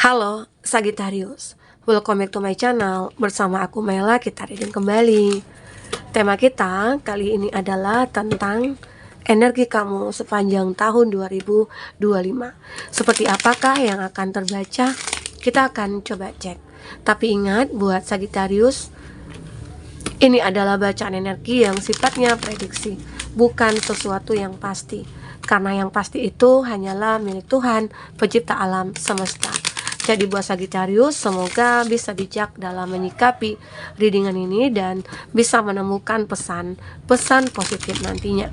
Halo Sagittarius, welcome back to my channel. Bersama aku Mela, kita reading kembali. Tema kita kali ini adalah tentang energi kamu sepanjang tahun 2025. Seperti apakah yang akan terbaca? Kita akan coba cek. Tapi ingat buat Sagittarius, ini adalah bacaan energi yang sifatnya prediksi, bukan sesuatu yang pasti. Karena yang pasti itu hanyalah milik Tuhan, pencipta alam semesta. Jadi buat Sagittarius, semoga bisa bijak dalam menyikapi readingan ini dan bisa menemukan pesan positif nantinya.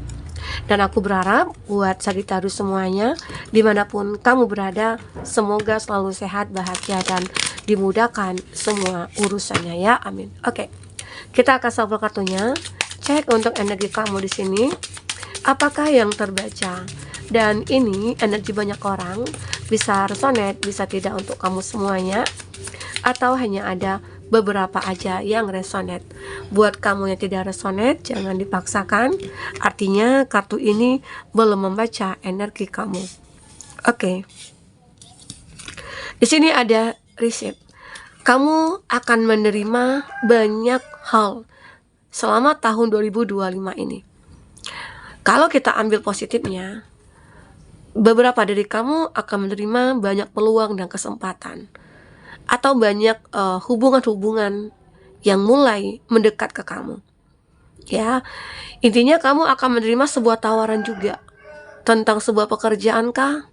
Dan aku berharap buat Sagittarius semuanya, dimanapun kamu berada, semoga selalu sehat, bahagia, dan dimudahkan semua urusannya ya, amin. Oke, kita akan shuffle kartunya, cek untuk energi kamu di sini, apakah yang terbaca. Dan ini energi banyak orang, bisa resonate, bisa tidak untuk kamu semuanya, atau hanya ada beberapa aja yang resonate. Buat kamu yang tidak resonate, jangan dipaksakan. Artinya kartu ini belum membaca energi kamu. Oke. Di sini ada receipt. Kamu akan menerima banyak hal selama tahun 2025 ini. Kalau kita ambil positifnya, beberapa dari kamu akan menerima banyak peluang dan kesempatan, atau banyak hubungan-hubungan yang mulai mendekat ke kamu. Ya, intinya kamu akan menerima sebuah tawaran juga tentang sebuah pekerjaan kah,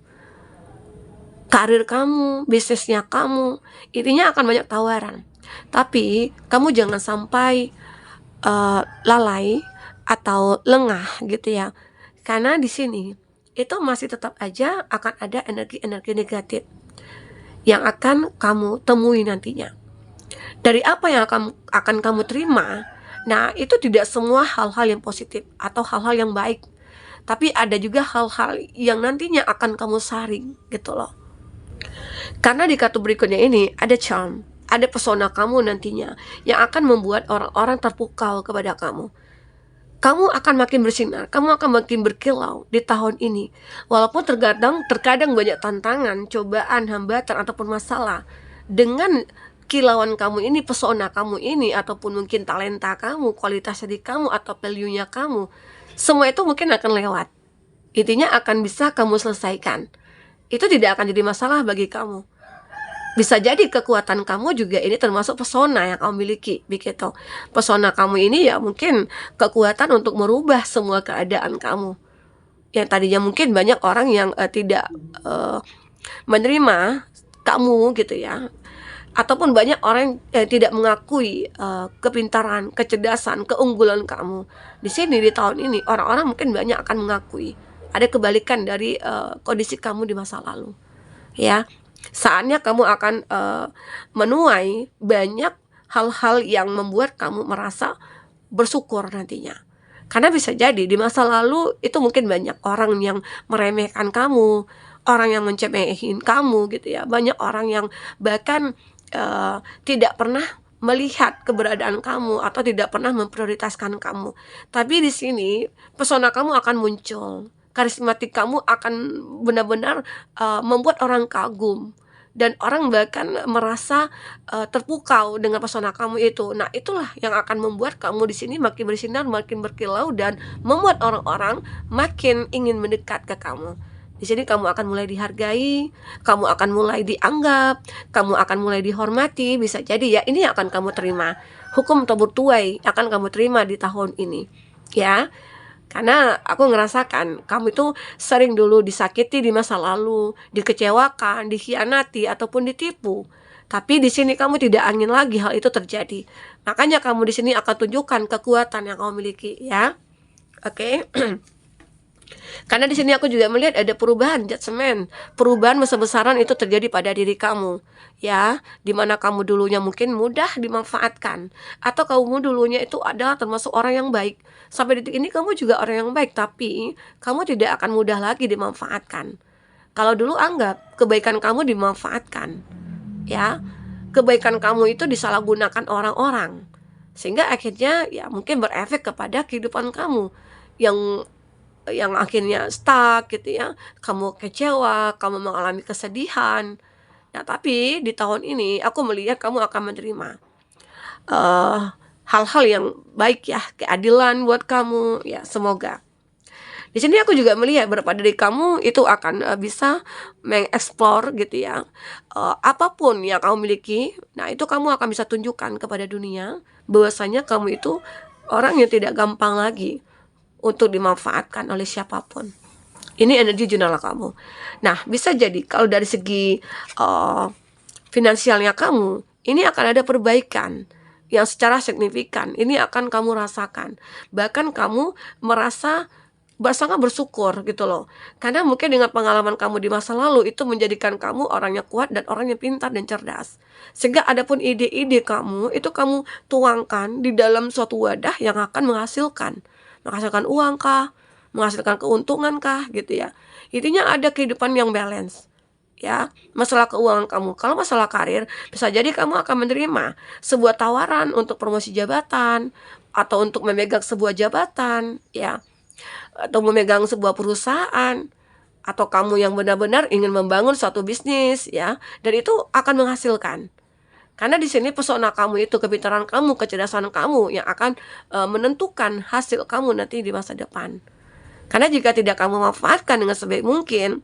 karir kamu, bisnisnya kamu. Intinya akan banyak tawaran. Tapi kamu jangan sampai lalai atau lengah gitu ya. Karena di sini itu masih tetap aja akan ada energi-energi negatif yang akan kamu temui nantinya. Dari apa yang akan kamu terima, nah itu tidak semua hal-hal yang positif atau hal-hal yang baik, tapi ada juga hal-hal yang nantinya akan kamu saring gitu loh. Karena di kartu berikutnya ini ada charm, ada pesona kamu nantinya yang akan membuat orang-orang terpukau kepada kamu. Kamu akan makin bersinar, kamu akan makin berkilau di tahun ini. Walaupun terkadang banyak tantangan, cobaan, hambatan, ataupun masalah. Dengan kilauan kamu ini, pesona kamu ini, ataupun mungkin talenta kamu, kualitas diri kamu, atau value-nya kamu, semua itu mungkin akan lewat. Intinya akan bisa kamu selesaikan. Itu tidak akan jadi masalah bagi kamu. Bisa jadi kekuatan kamu juga ini termasuk pesona yang kamu miliki, begitu. Pesona kamu ini ya mungkin kekuatan untuk merubah semua keadaan kamu. Yang tadinya mungkin banyak orang yang tidak menerima kamu gitu ya. Ataupun banyak orang yang tidak mengakui kepintaran, kecerdasan, keunggulan kamu. Di sini di tahun ini orang-orang mungkin banyak akan mengakui. Ada kebalikan dari kondisi kamu di masa lalu. Ya. Saatnya kamu akan menuai banyak hal-hal yang membuat kamu merasa bersyukur nantinya. Karena bisa jadi di masa lalu itu mungkin banyak orang yang meremehkan kamu, orang yang mencemehin kamu gitu ya. Banyak orang yang bahkan tidak pernah melihat keberadaan kamu atau tidak pernah memprioritaskan kamu. Tapi di sini pesona kamu akan muncul. Karismatik kamu akan benar-benar membuat orang kagum dan orang bahkan merasa terpukau dengan pesona kamu itu. Nah, itulah yang akan membuat kamu di sini makin bersinar, makin berkilau dan membuat orang-orang makin ingin mendekat ke kamu. Di sini kamu akan mulai dihargai, kamu akan mulai dianggap, kamu akan mulai dihormati. Bisa jadi ya ini akan kamu terima. Hukum tabur tuai akan kamu terima di tahun ini. Ya. Karena aku ngerasakan kamu itu sering dulu disakiti di masa lalu, dikecewakan, dikhianati ataupun ditipu. Tapi di sini kamu tidak ingin lagi hal itu terjadi. Makanya kamu di sini akan tunjukkan kekuatan yang kamu miliki, ya. Oke. Karena di sini aku juga melihat ada perubahan judgment, perubahan besar-besaran itu terjadi pada diri kamu, ya. Dimana kamu dulunya mungkin mudah dimanfaatkan, atau kamu dulunya itu adalah termasuk orang yang baik. Sampai detik ini kamu juga orang yang baik, tapi kamu tidak akan mudah lagi dimanfaatkan. Kalau dulu anggap kebaikan kamu dimanfaatkan, ya. Kebaikan kamu itu disalahgunakan orang-orang, sehingga akhirnya ya mungkin berefek kepada kehidupan kamu yang akhirnya stuck gitu ya. Kamu kecewa, kamu mengalami kesedihan. Nah, tapi di tahun ini aku melihat kamu akan menerima eh, hal-hal yang baik ya, keadilan buat kamu ya, semoga. Di sini aku juga melihat beberapa dari kamu itu akan bisa mengeksplor gitu ya, apapun yang kamu miliki. Nah, itu kamu akan bisa tunjukkan kepada dunia bahwasanya kamu itu orang yang tidak gampang lagi untuk dimanfaatkan oleh siapapun. Ini energi jurnal kamu. Nah, bisa jadi kalau dari segi finansialnya kamu, ini akan ada perbaikan yang secara signifikan. Ini akan kamu rasakan. Bahkan kamu merasa sangat bersyukur gitu loh. Karena mungkin dengan pengalaman kamu di masa lalu itu menjadikan kamu orang yang kuat dan orang yang pintar dan cerdas. Sehingga adapun ide-ide kamu itu kamu tuangkan di dalam suatu wadah yang akan menghasilkan uang kah, menghasilkan keuntungan kah gitu ya. Intinya ada kehidupan yang balance. Ya, masalah keuangan kamu. Kalau masalah karir, bisa jadi kamu akan menerima sebuah tawaran untuk promosi jabatan atau untuk memegang sebuah jabatan, ya, atau memegang sebuah perusahaan, atau kamu yang benar-benar ingin membangun suatu bisnis, ya, dan itu akan menghasilkan. Karena di sini pesona kamu itu, kepintaran kamu, kecerdasan kamu yang akan menentukan hasil kamu nanti di masa depan. Karena jika tidak kamu manfaatkan dengan sebaik mungkin,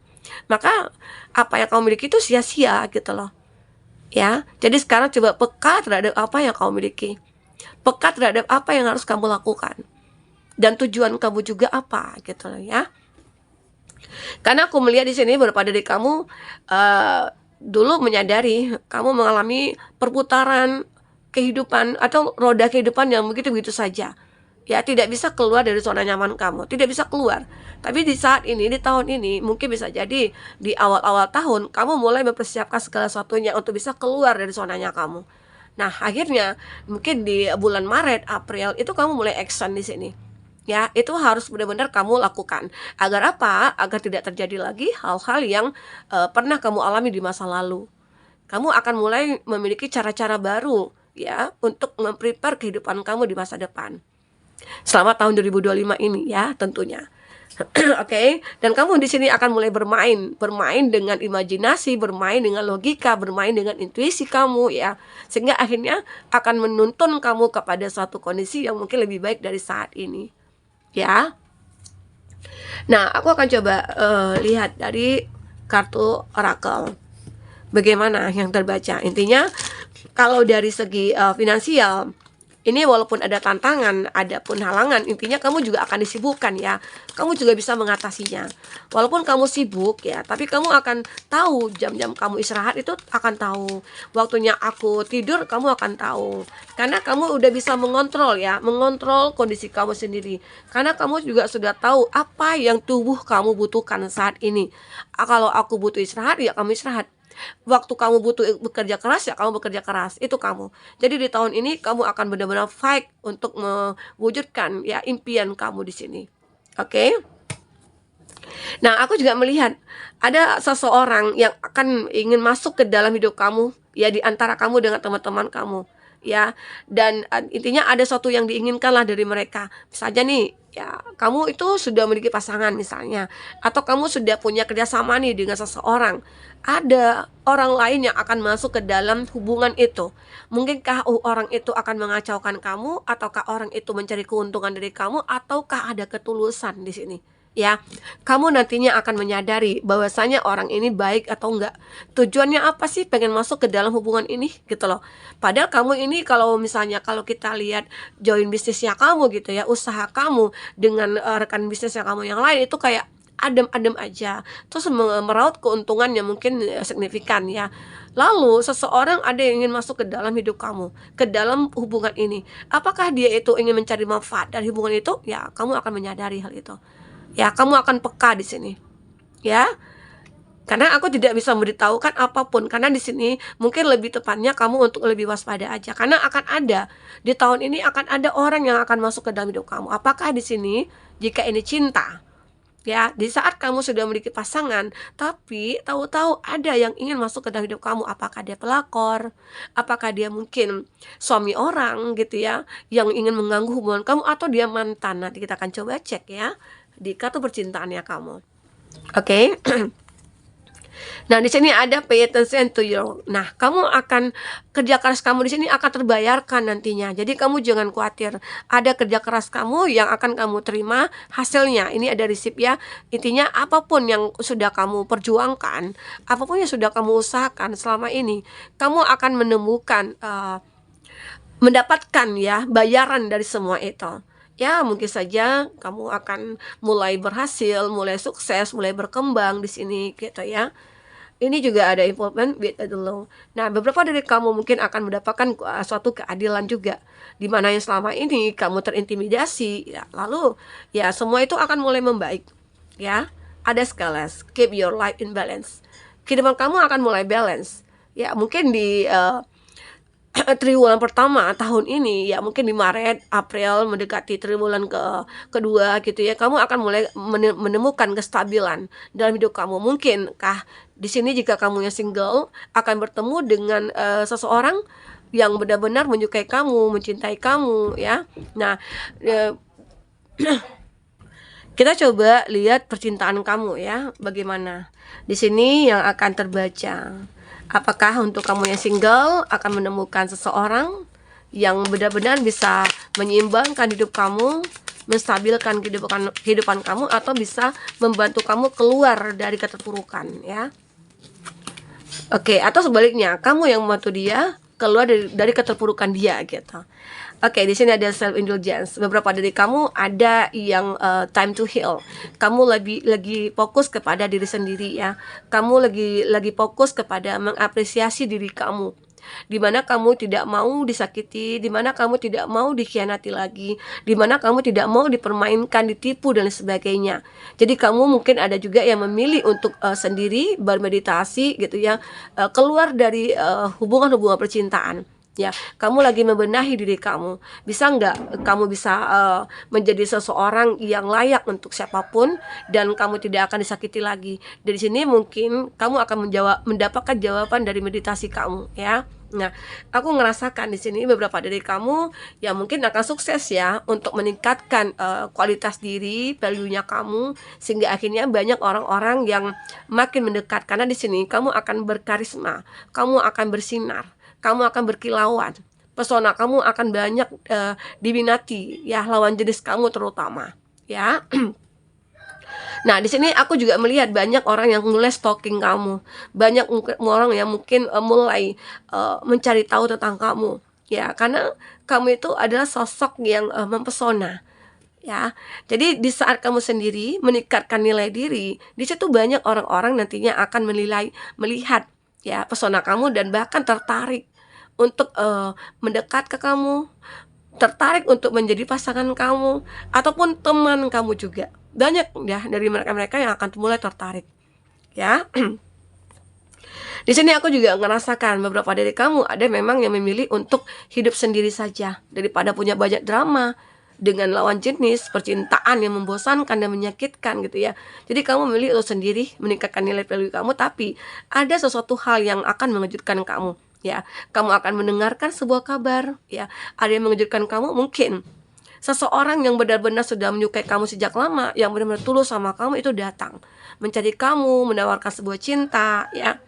maka apa yang kamu miliki itu sia-sia gitu loh. Ya, jadi sekarang coba peka terhadap apa yang kamu miliki. Peka terhadap apa yang harus kamu lakukan. Dan tujuan kamu juga apa gitu loh ya. Karena aku melihat di sini beberapa dari kamu dulu menyadari kamu mengalami perputaran kehidupan atau roda kehidupan yang begitu-begitu saja. Ya, tidak bisa keluar dari zona nyaman kamu, tidak bisa keluar. Tapi di saat ini, di tahun ini, mungkin bisa jadi di awal-awal tahun kamu mulai mempersiapkan segala sesuatunya untuk bisa keluar dari zonanya kamu. Nah, akhirnya mungkin di bulan Maret, April itu kamu mulai action di sini. Ya, itu harus benar-benar kamu lakukan. Agar apa? Agar tidak terjadi lagi hal-hal yang pernah kamu alami di masa lalu. Kamu akan mulai memiliki cara-cara baru ya untuk memprepare kehidupan kamu di masa depan. Selama tahun 2025 ini ya tentunya. Oke, dan kamu di sini akan mulai bermain dengan imajinasi, bermain dengan logika, bermain dengan intuisi kamu ya, sehingga akhirnya akan menuntun kamu kepada suatu kondisi yang mungkin lebih baik dari saat ini ya. Nah, aku akan coba lihat dari kartu oracle bagaimana yang terbaca. Intinya kalau dari segi finansial ini walaupun ada tantangan, ada pun halangan, intinya kamu juga akan disibukkan ya. Kamu juga bisa mengatasinya. Walaupun kamu sibuk ya, tapi kamu akan tahu jam-jam kamu istirahat itu akan tahu. Waktunya aku tidur kamu akan tahu. Karena kamu udah bisa mengontrol ya, mengontrol kondisi kamu sendiri. Karena kamu juga sudah tahu apa yang tubuh kamu butuhkan saat ini. Kalau aku butuh istirahat ya kamu istirahat. Waktu kamu butuh bekerja keras ya kamu bekerja keras, itu kamu. Jadi di tahun ini kamu akan benar-benar fight untuk mewujudkan ya impian kamu di sini. Oke? Nah, aku juga melihat ada seseorang yang akan ingin masuk ke dalam hidup kamu ya, di antara kamu dengan teman-teman kamu ya. Dan intinya ada sesuatu yang diinginkan lah dari mereka. Misalnya nih ya, kamu itu sudah memiliki pasangan misalnya, atau kamu sudah punya kerjasama nih dengan seseorang. Ada orang lain yang akan masuk ke dalam hubungan itu. Mungkinkah orang itu akan mengacaukan kamu, ataukah orang itu mencari keuntungan dari kamu, ataukah ada ketulusan di sini? Ya, kamu nantinya akan menyadari bahwasanya orang ini baik atau enggak. Tujuannya apa sih pengen masuk ke dalam hubungan ini gitu loh. Padahal kamu ini kalau misalnya kalau kita lihat join bisnisnya kamu gitu ya, usaha kamu dengan rekan bisnisnya kamu yang lain itu kayak adem-adem aja, terus meraup keuntungan yang mungkin signifikan ya. Lalu seseorang ada yang ingin masuk ke dalam hidup kamu, ke dalam hubungan ini. Apakah dia itu ingin mencari manfaat dari hubungan itu? Ya, kamu akan menyadari hal itu. Ya, kamu akan peka di sini. Ya. Karena aku tidak bisa memberitahukan apapun, karena di sini mungkin lebih tepatnya kamu untuk lebih waspada aja. Karena akan ada di tahun ini akan ada orang yang akan masuk ke dalam hidup kamu. Apakah di sini jika ini cinta? Ya, di saat kamu sudah memiliki pasangan, tapi tahu-tahu ada yang ingin masuk ke dalam hidup kamu. Apakah dia pelakor? Apakah dia mungkin suami orang gitu ya, yang ingin mengganggu hubungan kamu, atau dia mantan? Nanti kita akan coba cek ya di kartu percintaannya kamu. Oke. Nah, di sini ada pay attention to your. Nah, kamu akan kerja keras kamu di sini akan terbayarkan nantinya. Jadi kamu jangan khawatir. Ada kerja keras kamu yang akan kamu terima hasilnya. Ini ada resip ya. Intinya apapun yang sudah kamu perjuangkan, apapun yang sudah kamu usahakan selama ini, kamu akan menemukan mendapatkan ya bayaran dari semua itu. Ya, mungkin saja kamu akan mulai berhasil, mulai sukses, mulai berkembang di sini gitu ya. Ini juga ada involvement with the law. Nah, beberapa dari kamu mungkin akan mendapatkan suatu keadilan juga, di mana yang selama ini kamu terintimidasi, ya, lalu ya semua itu akan mulai membaik, ya. Ada scales, keep your life in balance. Kehidupan kamu akan mulai balance. Ya, mungkin di triwulan pertama tahun ini, ya mungkin di Maret, April mendekati triwulan kedua gitu ya, kamu akan mulai menemukan kestabilan dalam hidup kamu. Mungkinkah di sini jika kamu yang single akan bertemu dengan seseorang yang benar-benar menyukai kamu, mencintai kamu ya. Nah, kita coba lihat percintaan kamu ya, bagaimana. Di sini yang akan terbaca. Apakah untuk kamu yang single akan menemukan seseorang yang benar-benar bisa menyeimbangkan hidup kamu, menstabilkan kehidupan kamu, atau bisa membantu kamu keluar dari keterpurukan ya. Oke, atau sebaliknya, kamu yang membantu dia keluar dari keterpurukan dia gitu. Oke, di sini ada self indulgence. Beberapa dari kamu ada yang time to heal. Kamu lagi fokus kepada diri sendiri ya. Kamu lagi fokus kepada mengapresiasi diri kamu. Di mana kamu tidak mau disakiti, di mana kamu tidak mau dikhianati lagi, di mana kamu tidak mau dipermainkan, ditipu dan sebagainya. Jadi kamu mungkin ada juga yang memilih untuk sendiri bermeditasi gitu ya, keluar dari hubungan-hubungan percintaan. Ya, kamu lagi membenahi diri kamu. Bisa nggak kamu bisa menjadi seseorang yang layak untuk siapapun dan kamu tidak akan disakiti lagi. Dari sini mungkin kamu akan mendapatkan jawaban dari meditasi kamu ya. Nah, aku ngerasakan di sini beberapa dari kamu yang mungkin akan sukses ya untuk meningkatkan kualitas diri, value-nya kamu, sehingga akhirnya banyak orang-orang yang makin mendekat. Karena di sini kamu akan berkarisma, kamu akan bersinar, kamu akan berkilauan, pesona kamu akan banyak diminati ya, lawan jenis kamu terutama ya. Nah, di sini aku juga melihat banyak orang yang mulai stalking kamu, banyak orang yang mungkin mulai mencari tahu tentang kamu ya, karena kamu itu adalah sosok yang mempesona ya. Jadi di saat kamu sendiri meningkatkan nilai diri, di situ banyak orang-orang nantinya akan melihat ya pesona kamu dan bahkan tertarik untuk mendekat ke kamu, tertarik untuk menjadi pasangan kamu ataupun teman kamu juga. Banyak ya dari mereka-mereka yang akan mulai tertarik ya. Di sini aku juga ngerasakan beberapa dari kamu ada memang yang memilih untuk hidup sendiri saja daripada punya banyak drama dengan lawan jenis, percintaan yang membosankan dan menyakitkan gitu ya. Jadi kamu memilih untuk sendiri, meningkatkan nilai value kamu, tapi ada sesuatu hal yang akan mengejutkan kamu ya. Kamu akan mendengarkan sebuah kabar ya, ada yang mengejutkan kamu. Mungkin seseorang yang benar-benar sudah menyukai kamu sejak lama, yang benar-benar tulus sama kamu itu datang mencari kamu, menawarkan sebuah cinta ya.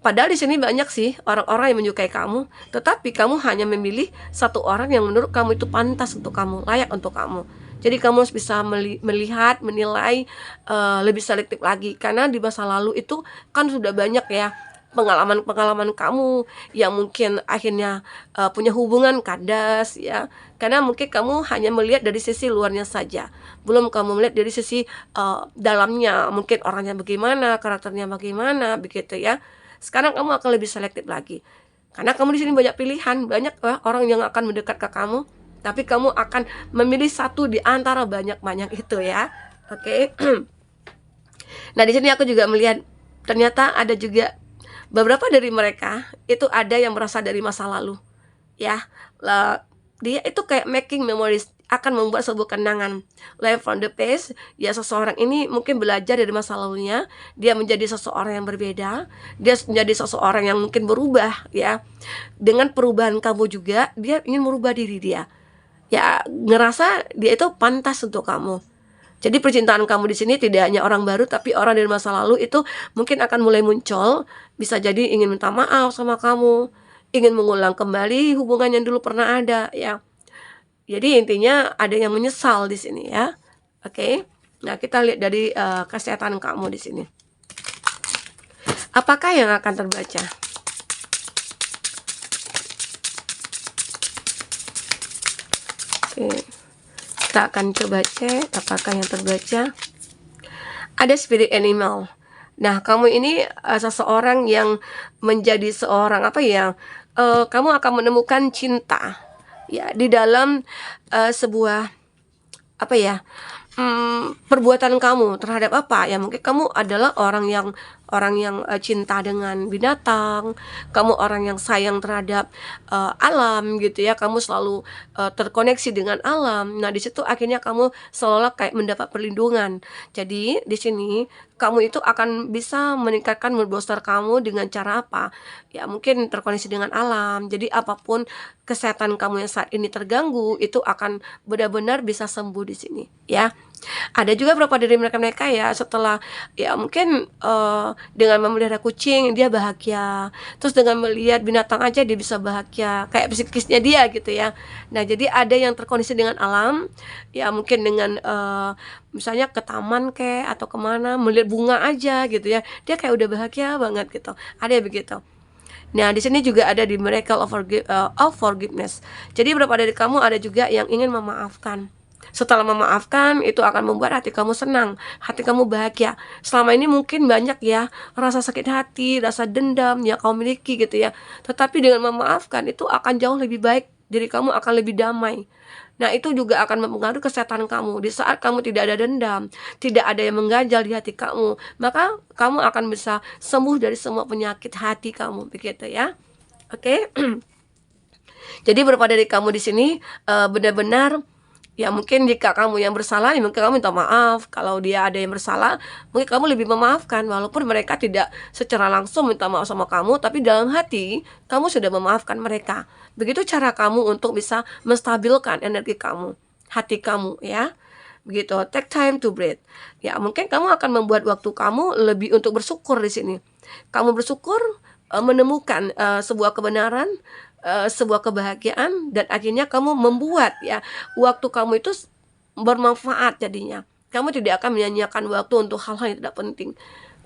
Padahal di sini banyak sih orang-orang yang menyukai kamu, tetapi kamu hanya memilih satu orang yang menurut kamu itu pantas untuk kamu, layak untuk kamu. Jadi kamu harus bisa melihat, menilai lebih selektif lagi, karena di masa lalu itu kan sudah banyak ya pengalaman-pengalaman kamu yang mungkin akhirnya punya hubungan kandas ya, karena mungkin kamu hanya melihat dari sisi luarnya saja, belum kamu melihat dari sisi dalamnya, mungkin orangnya bagaimana, karakternya bagaimana begitu ya. Sekarang kamu akan lebih selektif lagi, karena kamu di sini banyak pilihan, banyak orang yang akan mendekat ke kamu, tapi kamu akan memilih satu di antara banyak-banyak itu ya. Oke. Nah, di sini aku juga melihat ternyata ada juga beberapa dari mereka itu ada yang berasal dari masa lalu ya. Dia itu kayak making memories, akan membuat sebuah kenangan, live from the past ya. Seseorang ini mungkin belajar dari masa lalunya, dia menjadi seseorang yang berbeda, dia menjadi seseorang yang mungkin berubah ya. Dengan perubahan kamu juga, dia ingin merubah diri dia ya, ngerasa dia itu pantas untuk kamu Jadi percintaan kamu di sini tidak hanya orang baru, tapi orang dari masa lalu itu mungkin akan mulai muncul, bisa jadi ingin minta maaf sama kamu, ingin mengulang kembali hubungan yang dulu pernah ada ya. Jadi intinya ada yang menyesal di sini ya. Oke. Nah, kita lihat dari kesehatan kamu di sini. Apakah yang akan terbaca? Oke. Kita akan coba cek apakah yang terbaca. Ada spirit animal. Nah, kamu ini seseorang yang menjadi seorang apa ya? Kamu akan menemukan cinta ya di dalam sebuah apa ya? Perbuatan kamu terhadap apa ya, mungkin kamu adalah orang yang cinta dengan binatang, kamu orang yang sayang terhadap alam gitu ya, kamu selalu terkoneksi dengan alam. Nah, di situ akhirnya kamu seolah kayak mendapat perlindungan. Jadi di sini kamu itu akan bisa meningkatkan mood booster kamu dengan cara apa? Ya mungkin terkoneksi dengan alam. Jadi apapun kesehatan kamu yang saat ini terganggu itu akan benar-benar bisa sembuh di sini ya. Ada juga beberapa dari mereka ya setelah ya mungkin dengan memelihara kucing dia bahagia, terus dengan melihat binatang aja dia bisa bahagia, kayak psikisnya dia gitu ya. Nah, jadi ada yang terkoneksi dengan alam ya, mungkin dengan misalnya ke taman atau kemana melihat bunga aja gitu ya, dia kayak udah bahagia banget gitu, ada yang begitu. Nah, di sini juga ada di miracle of forgiveness. Jadi beberapa dari kamu ada juga yang ingin memaafkan. Setelah memaafkan, itu akan membuat hati kamu senang, hati kamu bahagia. Selama ini mungkin banyak ya rasa sakit hati, rasa dendam yang kamu miliki gitu ya. Tetapi dengan memaafkan itu akan jauh lebih baik, diri kamu akan lebih damai. Nah, itu juga akan mempengaruhi kesehatan kamu. Di saat kamu tidak ada dendam, tidak ada yang mengganjal di hati kamu, maka kamu akan bisa sembuh dari semua penyakit hati kamu, begitu ya. Oke. Jadi beberapa dari kamu di sini benar-benar ya, mungkin jika kamu yang bersalah, ya mungkin kamu minta maaf. Kalau dia ada yang bersalah, mungkin kamu lebih memaafkan. Walaupun mereka tidak secara langsung minta maaf sama kamu, tapi dalam hati, kamu sudah memaafkan mereka. Begitu cara kamu untuk bisa menstabilkan energi kamu, hati kamu ya. Begitu, take time to breathe. Ya, mungkin kamu akan membuat waktu kamu lebih untuk bersyukur di sini. Kamu bersyukur menemukan sebuah kebenaran, sebuah kebahagiaan, dan akhirnya kamu membuat ya waktu kamu itu bermanfaat. Jadinya kamu tidak akan menyanyiakan waktu untuk hal-hal yang tidak penting,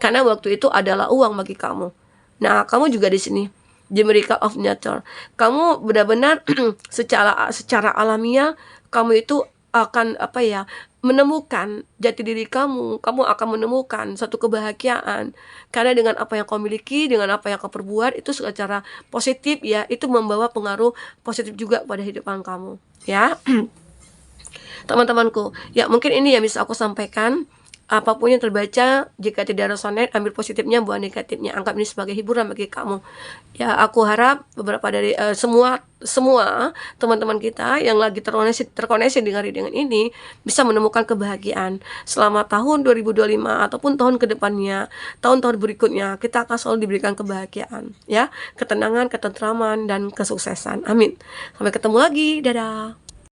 karena waktu itu adalah uang bagi kamu. Nah, kamu juga di sini the miracle of nature. Kamu benar-benar secara alamiah kamu itu akan apa ya, menemukan jati diri kamu. Kamu akan menemukan satu kebahagiaan karena dengan apa yang kau miliki, dengan apa yang kau perbuat itu secara positif ya, itu membawa pengaruh positif juga pada hidupan kamu ya. Teman-temanku ya, mungkin ini yang bisa aku sampaikan. Apapun yang terbaca, jika tidak resonate, ambil positifnya, buang negatifnya. Anggap ini sebagai hiburan bagi kamu. Ya, aku harap beberapa dari semua teman-teman kita yang lagi terkoneksi dengan ini bisa menemukan kebahagiaan selama tahun 2025 ataupun tahun kedepannya, tahun-tahun berikutnya. Kita akan selalu diberikan kebahagiaan, ya, ketenangan, ketentraman, dan kesuksesan. Amin. Sampai ketemu lagi. Dadah.